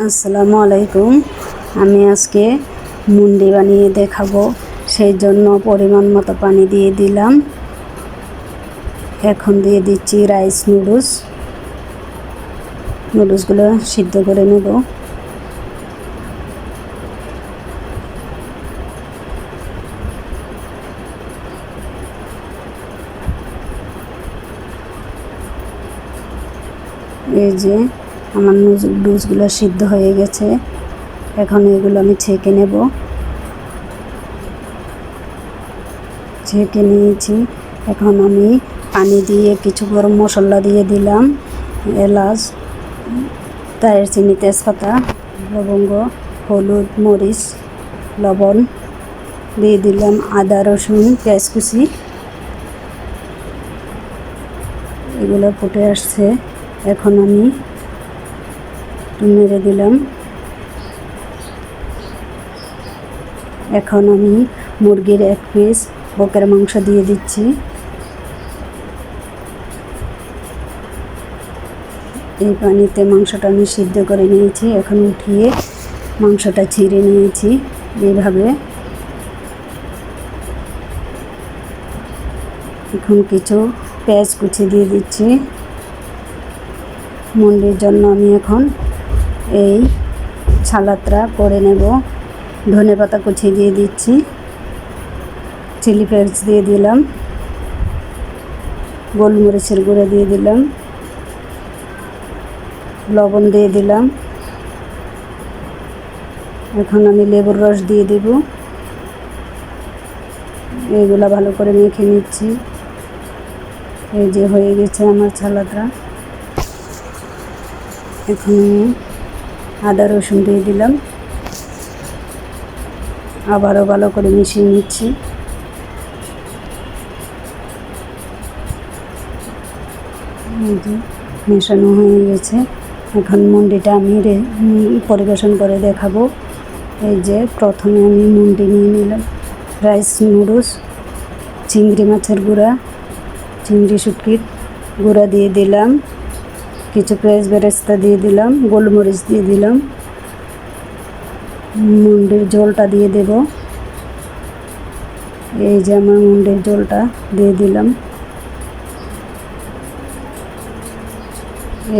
আসসালামু আলাইকুম। আমি আজকে মুন্ডি বানিয়ে দেখাবো, সেই জন্য পরিমাণ মতো পানি দিয়ে দিলাম। এখন দিয়ে দিচ্ছি রাইস নুডলসগুলো সিদ্ধ করে নেব। এই যে আমার নুডলসগুলো সিদ্ধ হয়ে গেছে। এখন এগুলো আমি ছেঁকে নেব। ছেঁকে নিয়েছি। এখন আমি পানি দিয়ে কিছু গরম মশলা দিয়ে দিলাম, এলাচ, দারচিনি, তেজপাতা, লবঙ্গ, হলুদ, মরিচ, লবণ দিয়ে দিলাম, আদা, রসুন, পেঁয়াজ কুচি। এগুলো ফুটে আসছে। এখন আমি নেড়ে দিলাম। এখন আমি মুরগির এক পিস বকের মাংস দিয়ে দিচ্ছি। এই পানিতে মাংসটা আমি সিদ্ধ করে নিয়েছি। এখন উঠিয়ে মাংসটা ছিঁড়ে নিয়েছি এইভাবে। এখন কিছু পেঁয়াজ কুচি দিয়ে দিচ্ছি। মুন্ডির জন্য আমি এখন এই সালাদটা করে নেব। ধনেপাতা কুচি দিয়ে দিচ্ছি, চিলি ফ্লেক্স দিয়ে দিলাম, গোলমরিচের গুঁড়ো দিয়ে দিলাম, লবণ দিয়ে দিলাম। এখন আমি লেবুর রস দিয়ে দেব। এইগুলা ভালো করে মেখে নিচ্ছি। এই যে হয়ে গেছে আমার সালাদটা। এখন আদা রসুন দিয়ে দিলাম, আবারও ভালো করে মিশিয়ে নিচ্ছি। এই যে মেশানো হয়ে গেছে। এখন মুন্ডিটা আমি পরিবেশন করে দেখাবো। এই যে প্রথমে আমি মুন্ডি নিয়ে নিলাম, রাইস নুডলস, চিংড়ি মাছের গুঁড়া, চিংড়ি শুটকির গুঁড়া দিয়ে দিলাম, কিছু পেঁয়াজ বেরেস্তা দিয়ে দিলাম, গোলমরিচ দিয়ে দিলাম, মুন্ডির ঝোলটা দিয়ে দেব। এই যে আমার মুন্ডির ঝোলটা দিয়ে দিলাম।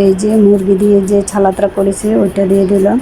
এই যে মুরগি দিয়ে যে ছালাদটা করেছে ওইটা দিয়ে দিলাম।